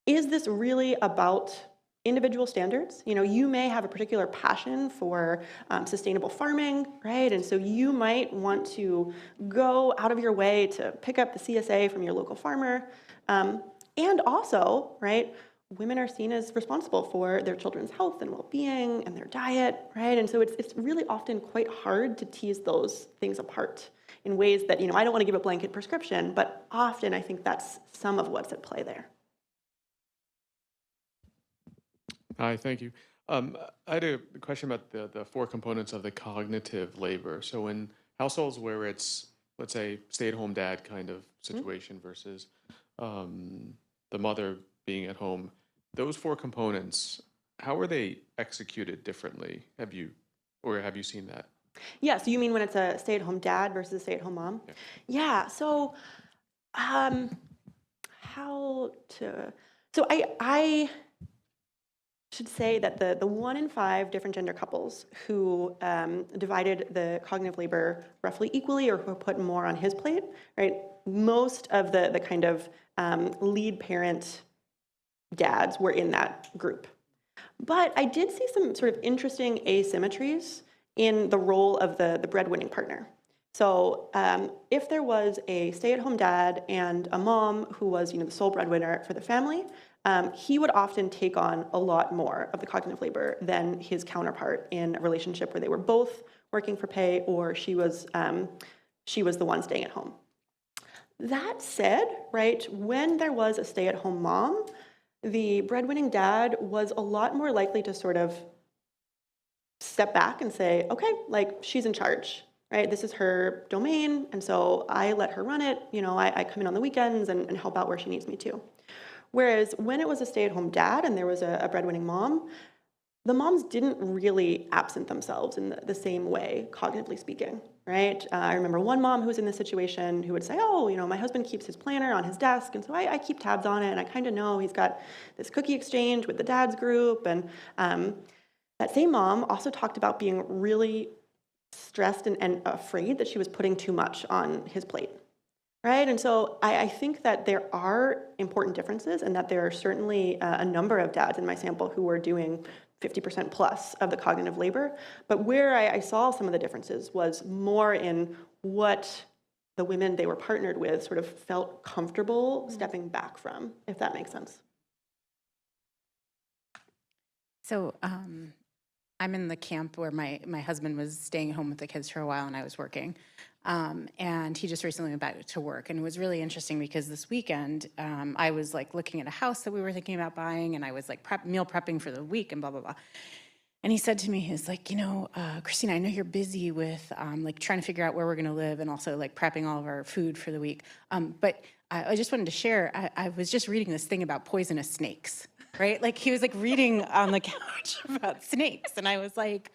is this really about individual standards? You may have a particular passion for sustainable farming, right? And so you might want to go out of your way to pick up the CSA from your local farmer. And also, right, women are seen as responsible for their children's health and well-being and their diet, right? And so it's really often quite hard to tease those things apart in ways that, I don't want to give a blanket prescription, but often I think that's some of what's at play there. Hi, thank you. I had a question about the 4 components of the cognitive labor. So in households where it's, let's say, stay-at-home dad kind of situation versus the mother being at home, those 4 components, how are they executed differently? Have you seen that? Yeah, so you mean when it's a stay-at-home dad versus a stay-at-home mom? Yeah, so I should say that the 1 in 5 different gender couples who divided the cognitive labor roughly equally or who put more on his plate, right? Most of the kind of lead parent dads were in that group. But I did see some sort of interesting asymmetries in the role of the breadwinning partner. So if there was a stay-at-home dad and a mom who was, the sole breadwinner for the family, he would often take on a lot more of the cognitive labor than his counterpart in a relationship where they were both working for pay, or she was the one staying at home. That said, right, when there was a stay-at-home mom, the breadwinning dad was a lot more likely to sort of step back and say, okay, like, she's in charge, right? This is her domain, and so I let her run it. I come in on the weekends and help out where she needs me to. Whereas when it was a stay-at-home dad and there was a breadwinning mom, the moms didn't really absent themselves in the same way, cognitively speaking, right? I remember one mom who was in this situation who would say, oh, my husband keeps his planner on his desk, and so I keep tabs on it, and I kind of know he's got this cookie exchange with the dad's group. And that same mom also talked about being really stressed and afraid that she was putting too much on his plate. Right, and so I think that there are important differences, and that there are certainly a number of dads in my sample who were doing 50% plus of the cognitive labor. But where I saw some of the differences was more in what the women they were partnered with sort of felt comfortable stepping back from, if that makes sense. So I'm in the camp where my husband was staying home with the kids for a while and I was working. And he just recently went back to work. And it was really interesting because this weekend, I was like looking at a house that we were thinking about buying, and I was like meal prepping for the week and blah, blah, blah. And he said to me, he's like, Christina, I know you're busy with like trying to figure out where we're going to live and also like prepping all of our food for the week. But I just wanted to share, I was just reading this thing about poisonous snakes, right? Like he was like reading on the couch about snakes. And I was like,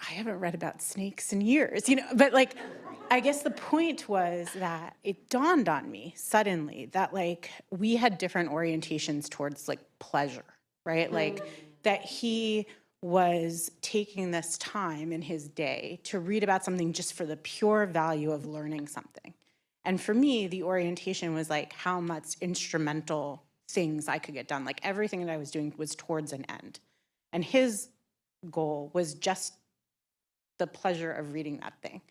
I haven't read about snakes in years, but like, I guess the point was that it dawned on me suddenly that like we had different orientations towards like pleasure, right? Like that he was taking this time in his day to read about something just for the pure value of learning something. And for me, the orientation was like how much instrumental things I could get done. Like everything that I was doing was towards an end. And his goal was just the pleasure of reading that thing.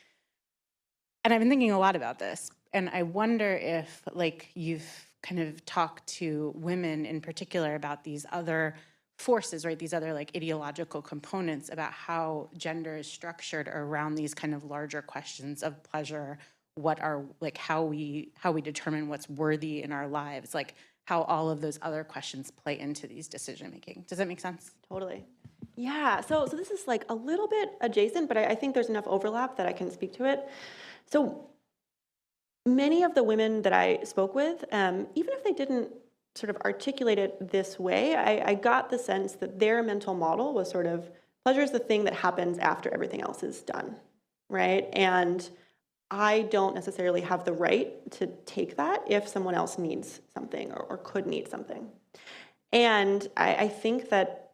And I've been thinking a lot about this. And I wonder if like you've kind of talked to women in particular about these other forces, right? These other like ideological components about how gender is structured around these kind of larger questions of pleasure, what are like how we determine what's worthy in our lives, like how all of those other questions play into these decision making. Does that make sense? Totally. Yeah, so this is like a little bit adjacent, but I think there's enough overlap that I can speak to it. So many of the women that I spoke with, even if they didn't sort of articulate it this way, I got the sense that their mental model was sort of, pleasure is the thing that happens after everything else is done, right? And I don't necessarily have the right to take that if someone else needs something or could need something. And I think that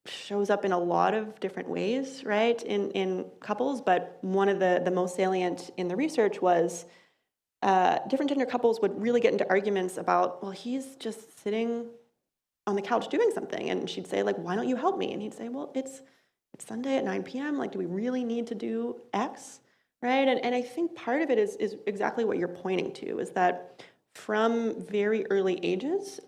shows up in a lot of different ways, right, in couples, but one of the most salient in the research was different gender couples would really get into arguments about, well, he's just sitting on the couch doing something. And she'd say, like, why don't you help me? And he'd say, well, it's Sunday at 9 p.m. Like, do we really need to do X? Right? And I think part of it is exactly what you're pointing to, is that from very early ages,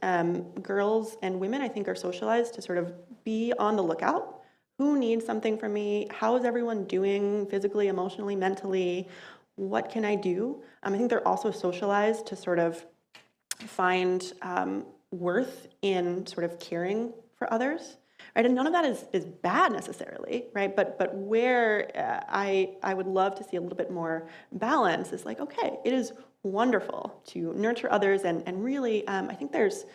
girls and women, I think, are socialized to sort of be on the lookout. Who needs something from me? How is everyone doing physically, emotionally, mentally? What can I do? I think they're also socialized to sort of find worth in sort of caring for others, right? And none of that is bad necessarily, right? But where I would love to see a little bit more balance is like, okay, it is wonderful to nurture others, and really, I think there's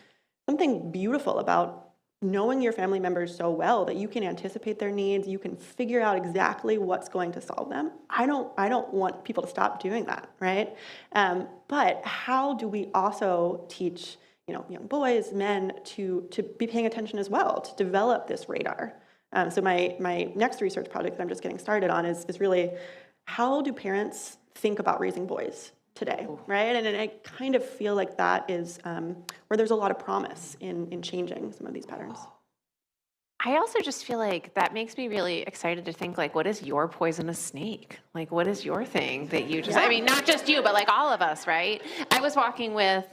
something beautiful about knowing your family members so well that you can anticipate their needs, you can figure out exactly what's going to solve them. I don't want people to stop doing that, right? But how do we also teach, young boys, men to be paying attention as well, to develop this radar? So my next research project that I'm just getting started on is really, how do parents think about raising boys today, right? And I kind of feel like that is where there's a lot of promise in changing some of these patterns. I also just feel like that makes me really excited to think, like, what is your poisonous snake? Like, what is your thing that you just, I mean, not just you, but like all of us, right? I was walking with,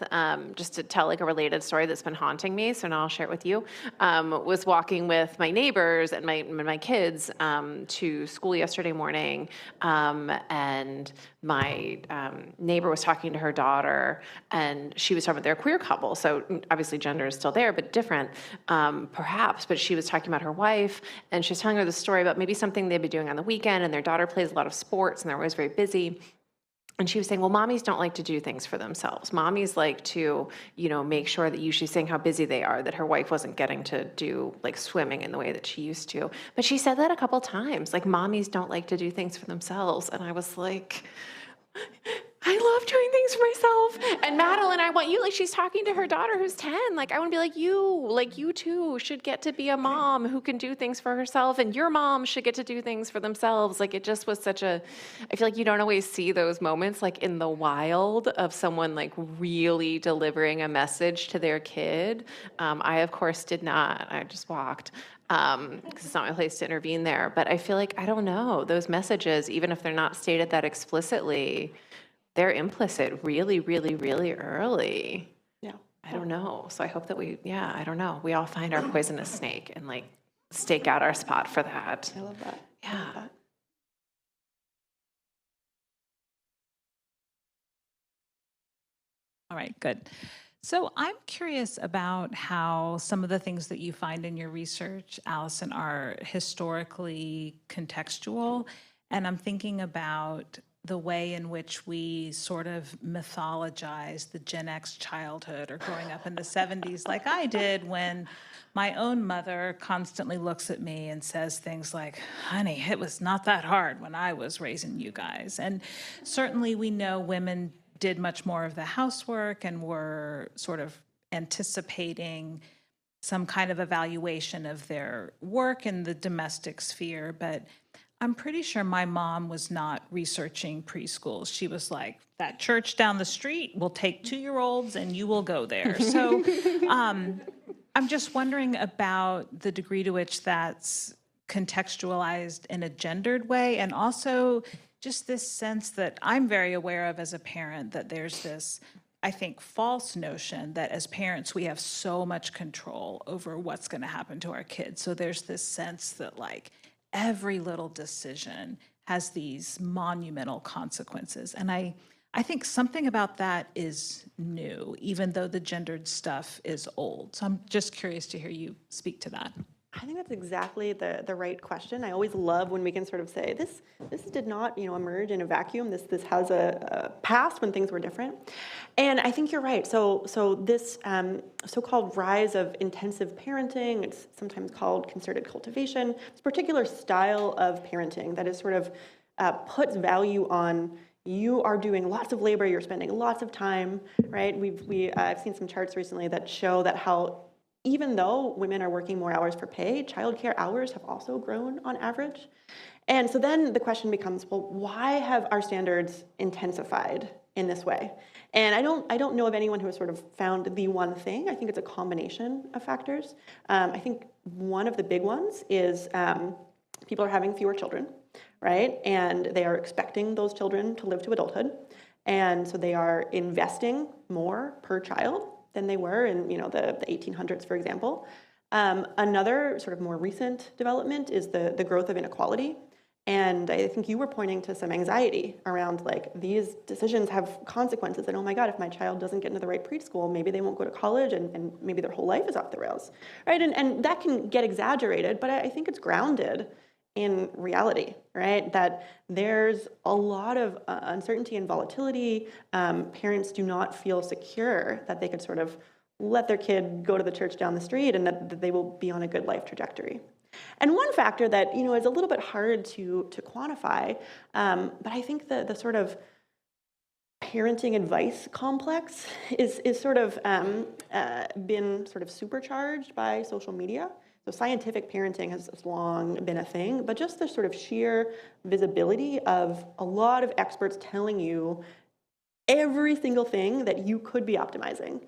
just to tell like a related story that's been haunting me, so now I'll share it with you, was walking with my neighbors and my kids to school yesterday morning, and my neighbor was talking to her daughter, and she was talking about their queer couple, so obviously gender is still there, but different, perhaps, but she was talking about her wife, and she was telling her the story about maybe something they'd be doing on the weekend, and their daughter plays a lot of sports, and they're always very busy. And she was saying, well, mommies don't like to do things for themselves. Mommies like to, make sure that she's saying how busy they are, that her wife wasn't getting to do like swimming in the way that she used to. But she said that a couple times, like mommies don't like to do things for themselves. And I was like, I love doing things for myself. And Madeline, I want you, like, she's talking to her daughter who's 10. Like, I want to be like, you too should get to be a mom who can do things for herself. And your mom should get to do things for themselves. Like, it just was I feel like you don't always see those moments, like, in the wild of someone, like, really delivering a message to their kid. I, of course, did not. I just walked. Because it's not my place to intervene there. But I feel like, I don't know, those messages, even if they're not stated that explicitly, they're implicit really, really, really early. Yeah. I don't know. So I hope that I don't know. We all find our poisonous snake and like stake out our spot for that. I love that. I love that. All right, good. So I'm curious about how some of the things that you find in your research, Allison, are historically contextual. And I'm thinking about the way in which we sort of mythologize the Gen X childhood or growing up in the 70s, like I did when my own mother constantly looks at me and says things like, honey, it was not that hard when I was raising you guys. And certainly we know women did much more of the housework and were sort of anticipating some kind of evaluation of their work in the domestic sphere. But I'm pretty sure my mom was not researching preschools. She was like, that church down the street will take 2-year-olds and you will go there. So I'm just wondering about the degree to which that's contextualized in a gendered way, and also just this sense that I'm very aware of as a parent, that there's this, I think, false notion that as parents, we have so much control over what's going to happen to our kids. So there's this sense that like every little decision has these monumental consequences. And I think something about that is new, even though the gendered stuff is old. So I'm just curious to hear you speak to that. I think that's exactly the right question. I always love when we can sort of say, this did not, emerge in a vacuum. This has a past when things were different. And I think you're right. So this so-called rise of intensive parenting, it's sometimes called concerted cultivation, this particular style of parenting that is sort of puts value on you are doing lots of labor, you're spending lots of time, right? I've seen some charts recently that show that how even though women are working more hours for pay, childcare hours have also grown on average. And so then the question becomes, well, why have our standards intensified in this way? And I don't know of anyone who has sort of found the one thing. I think it's a combination of factors. I think one of the big ones is people are having fewer children, right? And they are expecting those children to live to adulthood. And so they are investing more per child than they were in the 1800s, for example. Another sort of more recent development is the growth of inequality. And I think you were pointing to some anxiety around like these decisions have consequences. And oh my God, if my child doesn't get into the right preschool, maybe they won't go to college and maybe their whole life is off the rails, right? And that can get exaggerated, but I think it's grounded in reality, right? That there's a lot of uncertainty and volatility. Parents do not feel secure that they could sort of let their kid go to the church down the street and that they will be on a good life trajectory. And one factor that is a little bit hard to quantify, but I think the sort of parenting advice complex is sort of been sort of supercharged by social media. So scientific parenting has long been a thing, but just the sort of sheer visibility of a lot of experts telling you every single thing that you could be optimizing.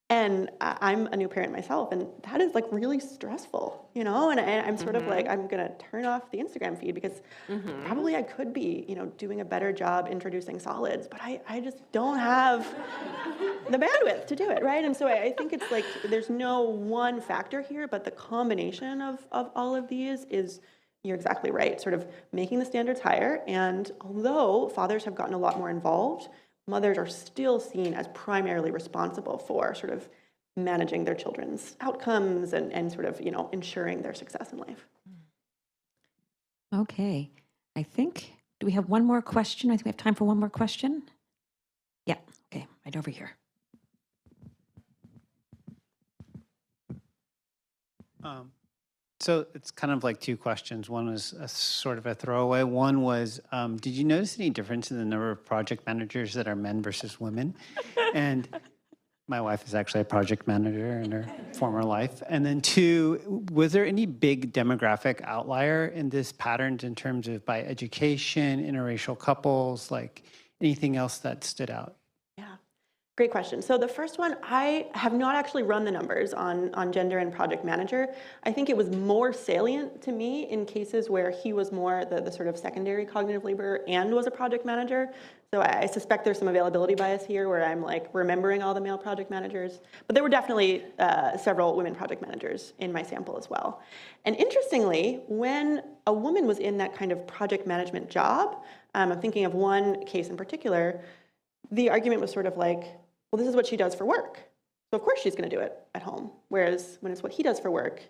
And I'm a new parent myself, and that is like really stressful, and I'm sort of like, I'm gonna turn off the Instagram feed because probably I could be, doing a better job introducing solids, but I just don't have the bandwidth to do it, right? And so I think it's like, there's no one factor here, but the combination of all of these is, you're exactly right, sort of making the standards higher. And although fathers have gotten a lot more involved, mothers are still seen as primarily responsible for sort of managing their children's outcomes and sort of, ensuring their success in life. Okay. Do we have one more question? I think we have time for one more question. Yeah. Okay. Right over here. So it's kind of like two questions. One was a sort of a throwaway. One was, did you notice any difference in the number of project managers that are men versus women? And my wife is actually a project manager in her former life. And then two, was there any big demographic outlier in this pattern in terms of by education, interracial couples, like anything else that stood out? Great question. So the first one, I have not actually run the numbers on gender and project manager. I think it was more salient to me in cases where he was more the sort of secondary cognitive labor and was a project manager. So I suspect there's some availability bias here where I'm like remembering all the male project managers, but there were definitely several women project managers in my sample as well. And interestingly, when a woman was in that kind of project management job, I'm thinking of one case in particular, the argument was sort of like, well, this is what she does for work. So of course she's gonna do it at home. Whereas when it's what he does for work,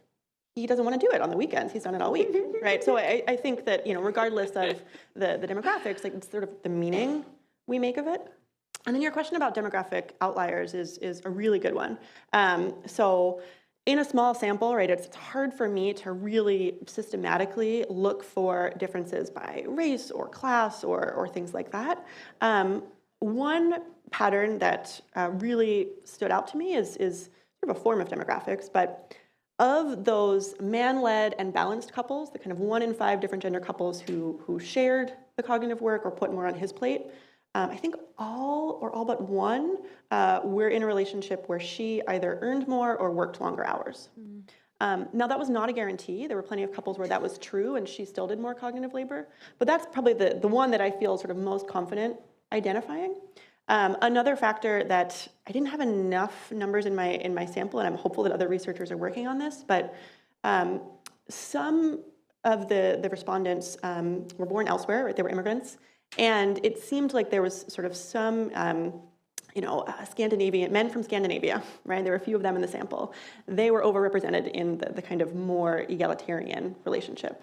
he doesn't want to do it on the weekends. He's done it all week, right? So I think that, regardless of the demographics, like it's sort of the meaning we make of it. And then your question about demographic outliers is a really good one. So in a small sample, right, it's hard for me to really systematically look for differences by race or class or things like that. One pattern that really stood out to me is sort of a form of demographics, but of those man-led and balanced couples, the kind of 1 in 5 different gender couples who shared the cognitive work or put more on his plate, I think all but one were in a relationship where she either earned more or worked longer hours. Now, that was not a guarantee. There were plenty of couples where that was true and she still did more cognitive labor, but that's probably the one that I feel sort of most confident identifying. Another factor that I didn't have enough numbers in my sample, and I'm hopeful that other researchers are working on this, but some of the respondents were born elsewhere, right? They were immigrants, and it seemed like there was sort of some Scandinavian men from Scandinavia, right? There were a few of them in the sample. They were overrepresented in the kind of more egalitarian relationship.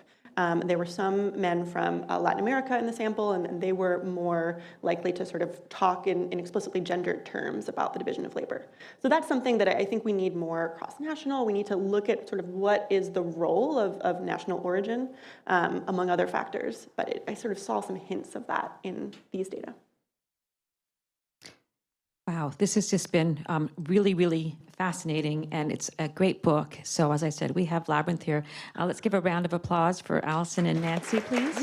There were some men from Latin America in the sample, and they were more likely to sort of talk in explicitly gendered terms about the division of labor. So that's something that I think we need more cross-national. We need to look at sort of what is the role of national origin, among other factors. But I sort of saw some hints of that in these data. Wow, this has just been really, really fascinating, and it's a great book. So as I said, we have Labyrinth here. Let's give a round of applause for Allison and Nancy, please.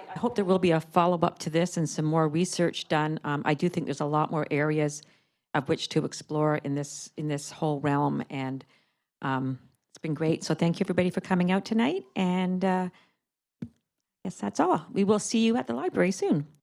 I hope there will be a follow-up to this and some more research done. I do think there's a lot more areas of which to explore in this whole realm, and it's been great. So thank you, everybody, for coming out tonight, and I guess that's all. We will see you at the library soon.